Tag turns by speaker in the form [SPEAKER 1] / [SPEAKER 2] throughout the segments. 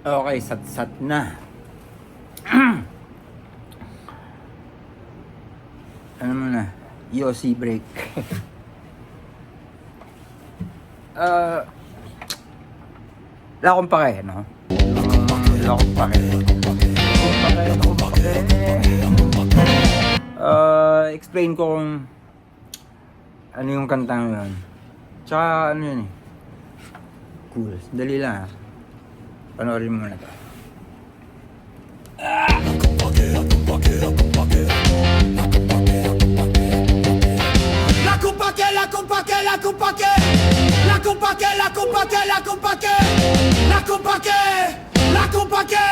[SPEAKER 1] Okay, sat-sat na. Ano mo na? Yossi break. Wala akong pake, no? Wala akong pake. Explain ko kung ano yung kantang yun. Tsaka ano yun eh. Cool. Dali lang ha. Panoorin mo na to.
[SPEAKER 2] La culpa que, la culpa que, la culpa que, la culpa que, la culpa que, la culpa que, la culpa que, la culpa que.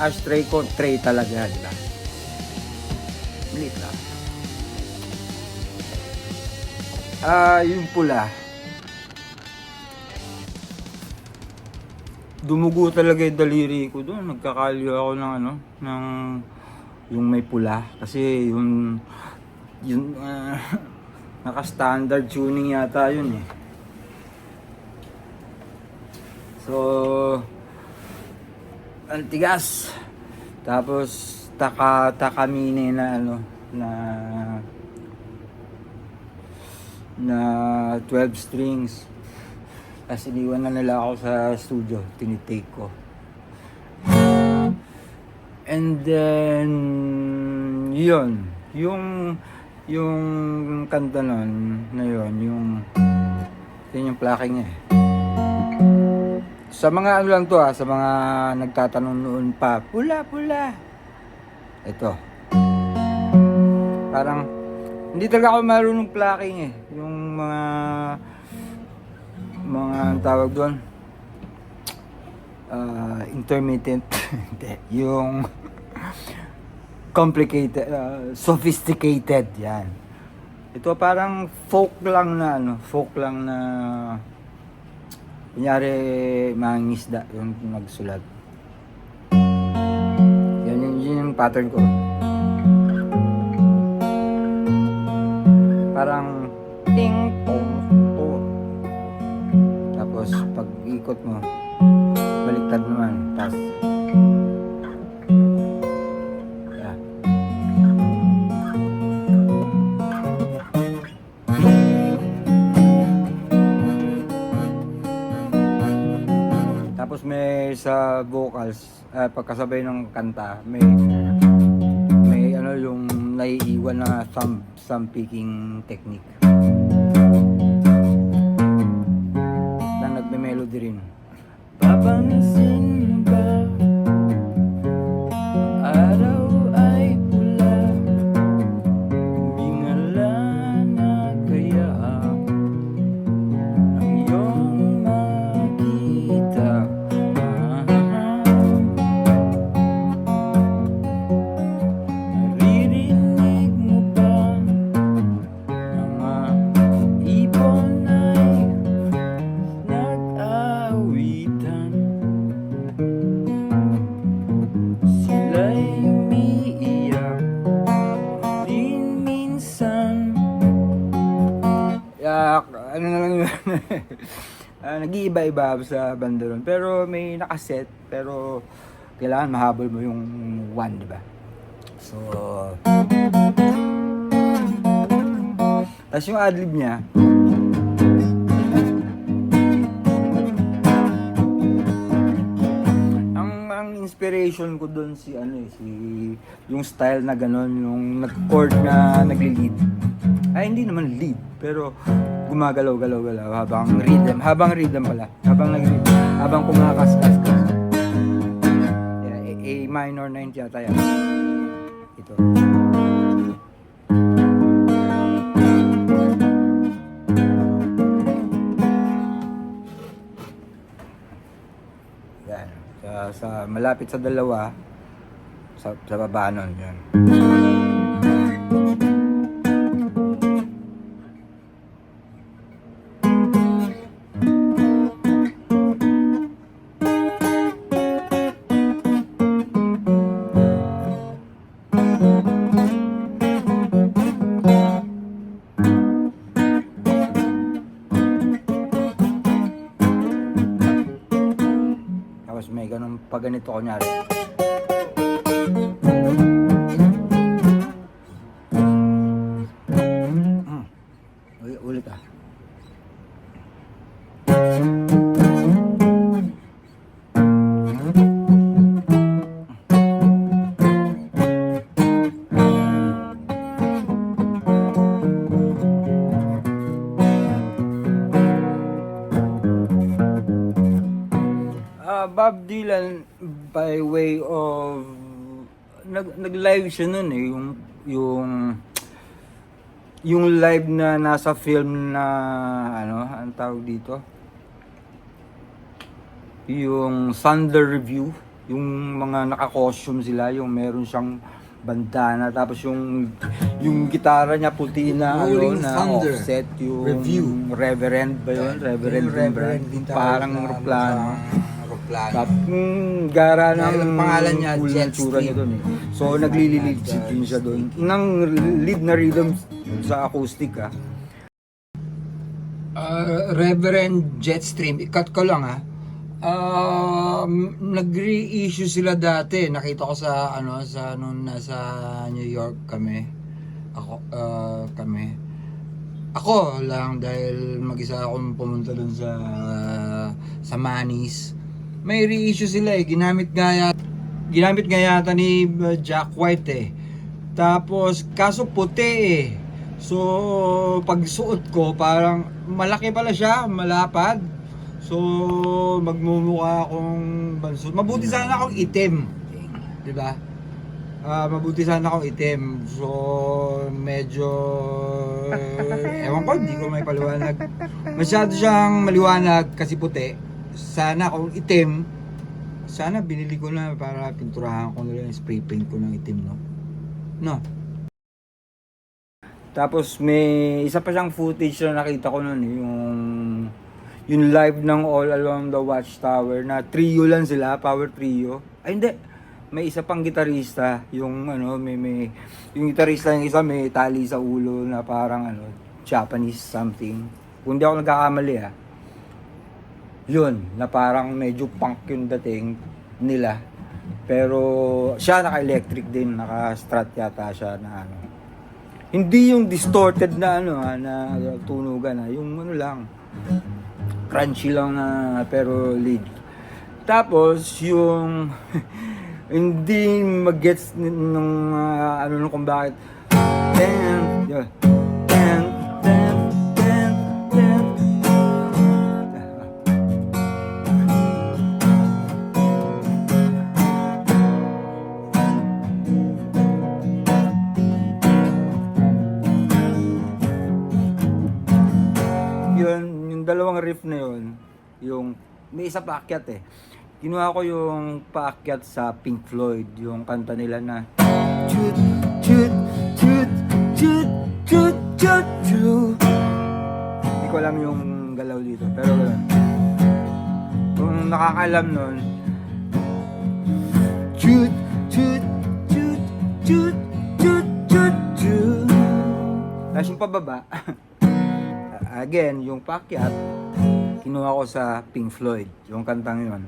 [SPEAKER 1] Ashtray ko, tray talaga, di ba? Maliit lang. Yung pula. Dumugo talaga yung daliri ko doon. Nagkakalyo ako ng ano, ng yung may pula. Kasi yung naka-standard tuning yata yun eh. So, ang tigas. Tapos takamine na ano na 12 strings. Tapos iniwan na nila ako sa studio, tinitake ko. And then yun, yung kanta nun na yun, yung plucking eh. Sa mga ano lang to sa mga nagtatanong noon pa, pula. Ito. Parang, hindi talaga ako marunong plucking eh. Yung mga tawag doon, intermittent, yung complicated, sophisticated, yan. Ito parang folk lang na kunyari, mangingisda yung nagsulat. Yun yung pattern ko. Parang ting pong po. Tapos pag ikot mo, baliktad naman. Tapos yeah. Tapos may sa vocals, pagkasabay ng kanta, may ano yung naiiwan na thumb picking technique. Na nagme-melody rin. Papansin mo ba? Araw ay pula. Bingala na kaya ang iyong makita. Naririnig mo ba mga ibon ay nag-aawitan? Sila'y umiiyak din minsan. Ano na lang yun. Nag-iiba-iba sa banda ron. Pero may nakaset. Pero kailangan mahabol mo yung one, di ba? So, tapos yung adlib niya, ang inspiration ko doon si yung style na gano'n, yung nag-chord na nagli-lead. Ay, hindi naman lead, pero gumagalaw-galaw habang rhythm pala. Habang kumakaskas. Yeah, A minor 9 yata yan. Ito. Yan. Sa malapit sa dalawa, sa baba nun, yun. pag ganito kunyari. Ulit ah. Bob Dylan by way of nag-live siya nun eh, yung live na nasa film na ano, ang tawag dito? Yung Thunder Review, yung mga naka-costume sila, yung meron siyang bandana, tapos yung gitara niya puti na
[SPEAKER 3] Rolling
[SPEAKER 1] ano, na
[SPEAKER 3] Thunder
[SPEAKER 1] offset, yung
[SPEAKER 3] Review.
[SPEAKER 1] Reverend ba yun? Reverend din parang aeroplano. Tapos gara
[SPEAKER 3] Dahil ang pangalan niya,
[SPEAKER 1] cool na
[SPEAKER 3] Jetstream.
[SPEAKER 1] tsura niya dun eh. So naglililid din siya dun. Nang lead na rhythm sa acoustic ah.
[SPEAKER 3] Reverend Jetstream, ikat ko lang ha. Nag-reissue sila dati. Nakita ko sa nung nasa New York kami. Ako lang dahil mag-isa akong pumunta dun sa Manny's. May reissue sila eh. Ginamit nga yata ni Jack White eh. Tapos kaso puti eh. So pag suot ko parang malaki pala siya, malapad. So magmumukha akong banso. Mabuti sana akong itim. 'Di ba? Mabuti sana akong itim. So medyo ewan ko, hindi ko may paliwanag. Masyado siyang maliwanag kasi puti. Sana kung itim, sana binili ko na para pinturahan ko nila yung spray paint ko ng itim, no? No.
[SPEAKER 1] Tapos may isa pa siyang footage na nakita ko noon, yung live ng All Along the Watchtower na trio lang sila, power trio. Ay hindi, may isa pang gitarista, yung yung gitarista yung isa may tali sa ulo na parang Japanese something. Kung di ako nagkakamali yun, na parang medyo punk yung dating nila. Pero siya naka-electric din, naka-strat yata siya na Hindi yung distorted na na tunugan yung lang, crunchy lang na pero lead. Tapos yung hindi mag-gets nung nung kung bakit yung dalawang riff na yun, yung may isa paakyat eh. Kinuha ko yung paakyat sa Pink Floyd, yung kanta nila na chut chut chut chut chut chut chut. Hindi ko alam yung galaw dito, pero gano'n. Kung nakakaalam nun, chut chut chut chut chut chut chut. Tapos yung pababa again, yung paakyat, kinuha ko sa Pink Floyd, yung kantang yun.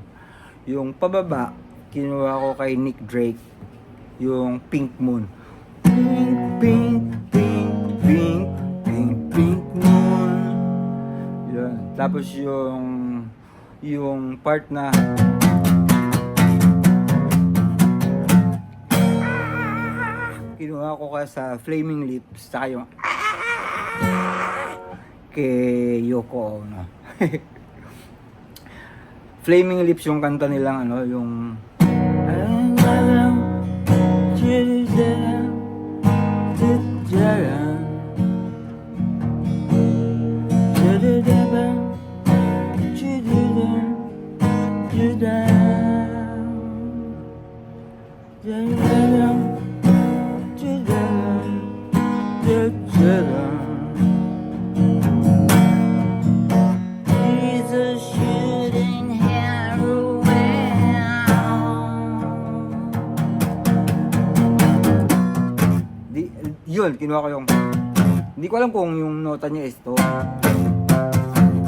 [SPEAKER 1] Yung pababa, kinuha ko kay Nick Drake, yung Pink Moon. Pink, pink, pink, pink, pink, pink moon. Yun. Tapos yung part na kinuha ko ka sa Flaming Lips, saka yung kay Yoko Ono. Flaming Lips yung kanta nilang yung yun, kinuha ko yung hindi ko alam kung yung nota niya is to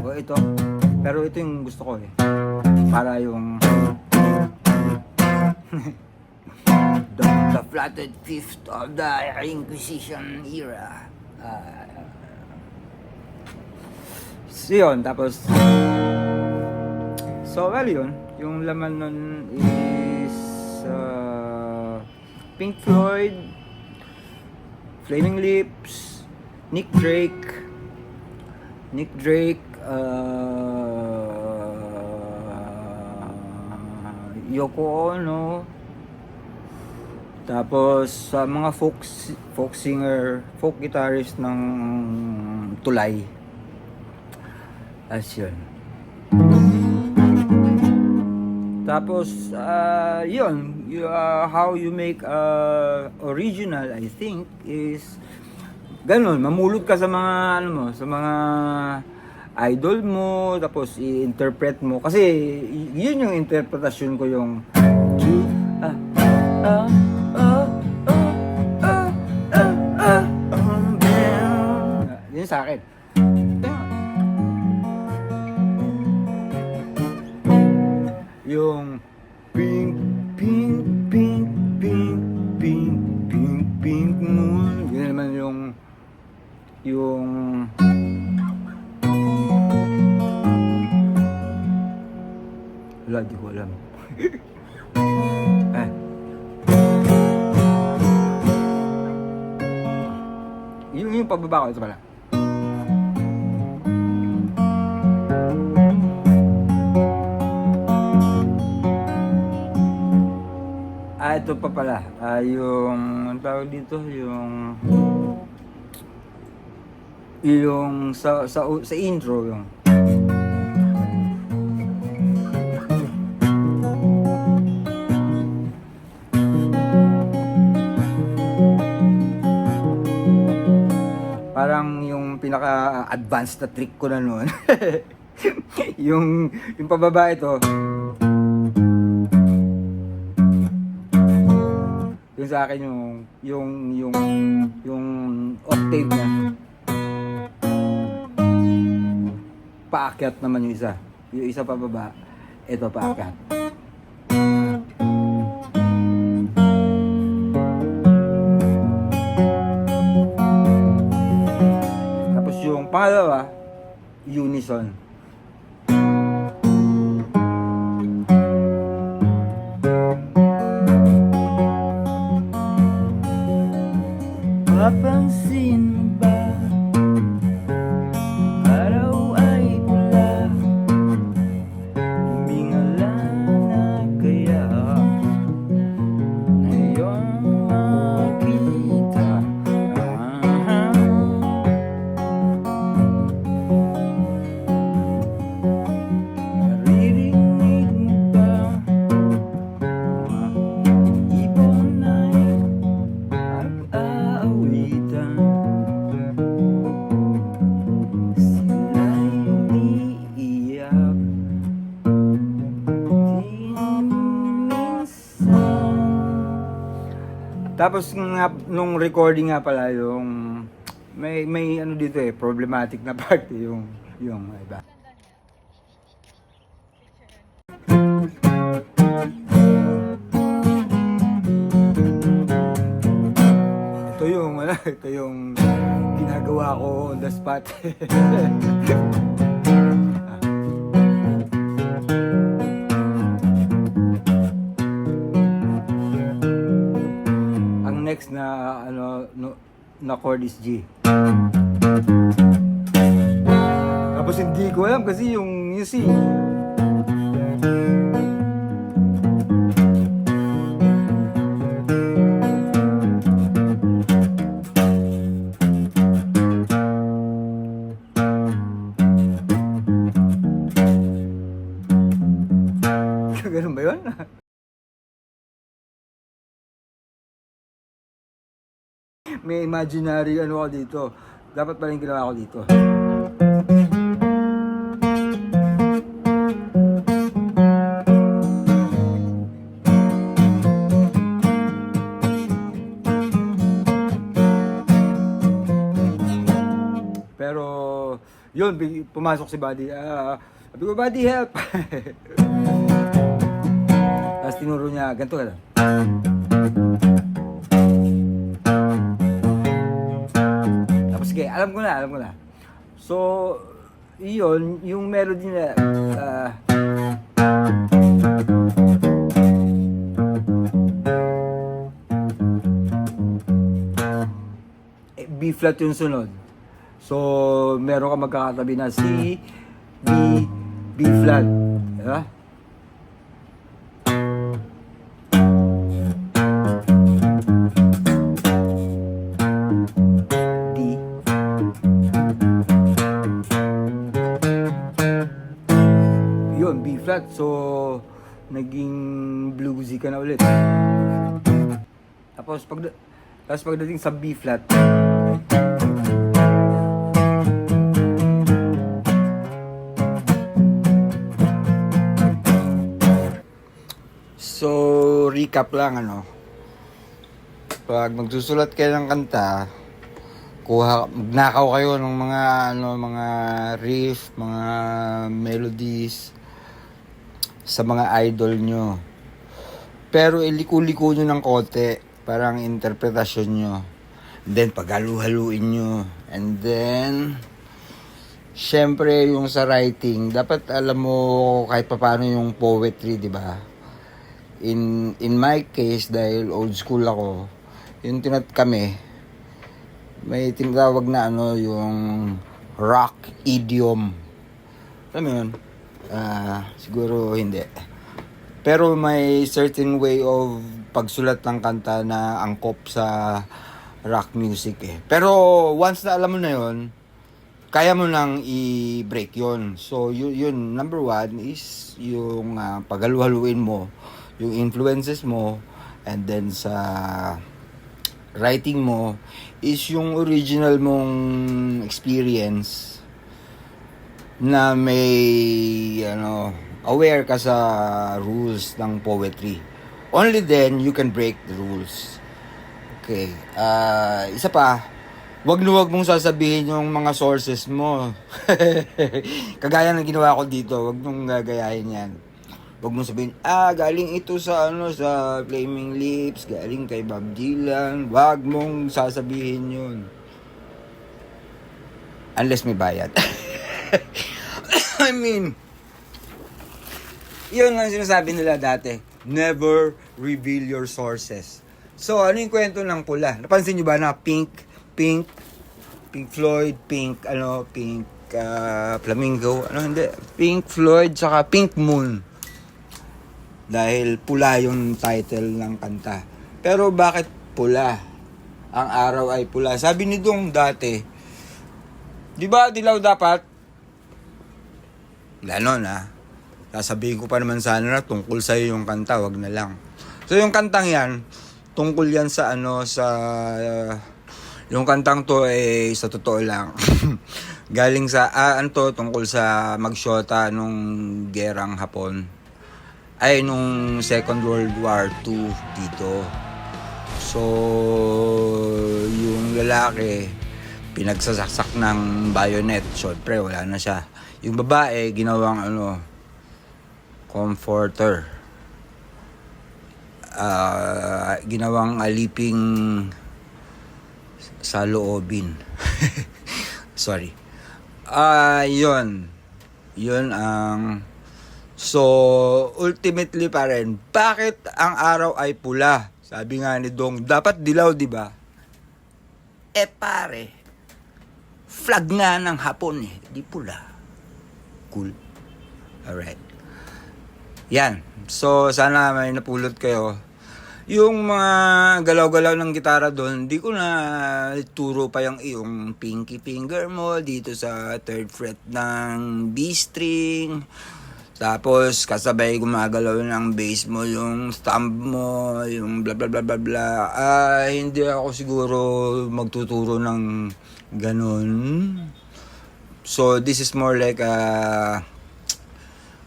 [SPEAKER 1] o ito, pero ito yung gusto ko eh, para yung The flattered fifth of the Inquisition era. So yun, tapos so well yun, yung laman nun is Pink Floyd, Flaming Lips, Nick Drake, Yoko Ono, tapos sa mga folk singer, folk guitarist ng Tulay. As yun. Tapos yun, how you make original, I think, is ganun, mamulot ka sa mga ano mo, sa mga idol mo, tapos i-interpret mo kasi yun yung interpretasyon ko, yung yun sa akin. Yung pink, pink, pink, pink, pink, pink, pink moon. Yun naman yung wala, di ko alam. Yung pababa ko, ito pala. Ito pa pala, yung ang tawag dito, yung sa intro, yung parang yung pinaka-advanced na trick ko na noon. yung pababa ito. Yung sa akin yung octave na paakyat naman yung isa. Yung isa pababa, ito paakyat. Tapos yung pangalawa, unison. Mapansin mo ba, araw ay pula, lumingala na kaya ngayon makita. Naririnig mo ba, ibon ay aawitan, sila'y umiiyak, di minsan. Tapos nga, nung recording nga pala, yung may ano dito problematic na part, yung iba. Ito yung ginagawa ko on the spot. Ang next na na chord is G. Tapos hindi ko alam kasi yung C. Ganun ba yun? May imaginary ano ako dito. Dapat pala yung ginawa ko dito. Pero yun, pumasok si Buddy. Sabi ko, Buddy, help! Tapos tinuro niya, ganito ka lang. Tapos sige, alam ko na. So, iyon, yung melody na, B flat yung sunod. So, meron ka magkakatabi na C, B flat. Diba? D. Yun, B flat. So, naging bluesy ka na ulit. Tapos pagdating sa B flat, so recap lang pag magsusulat kayo ng kanta, magnakaw kayo ng mga riff, mga melodies sa mga idol nyo. Pero iliko-liko nyo ng konti, parang interpretasyon nyo. And then paghalu-haluin nyo. And then syempre yung sa writing, dapat alam mo kahit paano yung poetry, di ba? In my case, dahil old school ako, yung kami, may tinatawag na yung rock idiom. Alam mo yun? Siguro hindi. Pero may certain way of pagsulat ng kanta na angkop sa rock music eh. Pero once na alam mo na yun, kaya mo nang i-break yun. So yun number one is yung paghalu-haluin mo yung influences mo, and then sa writing mo is yung original mong experience na may aware ka sa rules ng poetry. Only then you can break the rules. Okay. Isa pa, wag mong sasabihin yung mga sources mo. Kagaya ng ginawa ko dito, wag mong gagayahin yan. Wag mong sabihin, galing ito sa sa Flaming Lips, galing kay Bob Dylan. Wag mong sasabihin yun. Unless may bayad. I mean, yun ang sinasabi nila dati. Never reveal your sources. So, ano yung kwento ng pula? Napansin nyo ba na Pink Floyd, Pink Flamingo, hindi, Pink Floyd, saka Pink Moon. Dahil pula yung title ng kanta. Pero bakit pula? Ang araw ay pula. Sabi ni Dong dati, di ba dilaw dapat? Ganon sasabihin ko pa naman sana na tungkol sa'yo yung kanta, wag na lang. So yung kantang yan, tungkol yan sa yung kantang to sa totoo lang. Galing sa, tungkol sa magsyota nung gerang Hapon. Nung Second World War II dito. So, yung lalaki, pinagsasaksak ng bayonet. Siyempre, wala na siya. Yung babae, ginawang comforter. Ginawang aliping sa loobin. Sorry. Yun ang... So, ultimately pa rin, bakit ang araw ay pula? Sabi nga ni Dong, dapat dilaw, di ba? Pare, flag nga ng Hapon di pula. Cool. Alright. Yan. So, sana may napulot kayo. Yung mga galaw-galaw ng gitara doon, di ko na turo pa yung pinky finger mo dito sa 3rd fret ng B string. Tapos, kasabay gumagalaw ng bass mo, yung stomp mo, yung bla bla bla bla bla. Hindi ako siguro magtuturo ng ganun. So, this is more like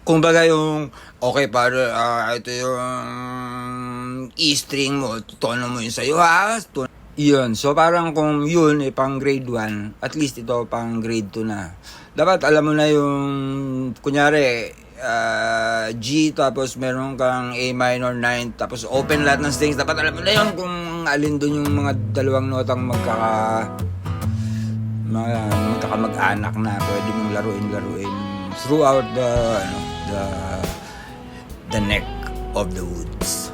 [SPEAKER 1] kumbaga yung, okay para, ito yung E string mo, tono mo yun sa'yo, Yun, so parang kung yun, pang grade 1, at least ito pang grade 2 na. Dapat alam mo na yung, kunyari,
[SPEAKER 3] G, tapos meron kang A minor 9, tapos open lahat ng strings. Dapat alam mo na yun kung alin doon yung mga dalawang notang magkakamag-anak na pwede mong laruin throughout the neck of the woods.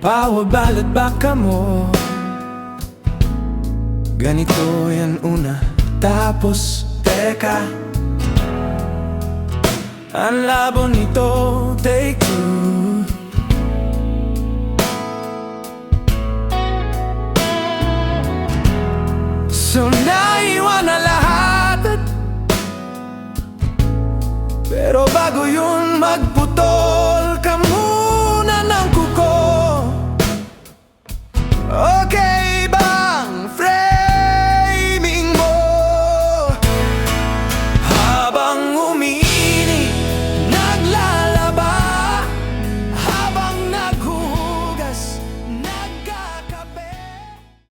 [SPEAKER 2] Power ballad baka mo. Ganito yan una, tapos teka. Ang labo nito, take two. So naiwan na lahat, pero bago yun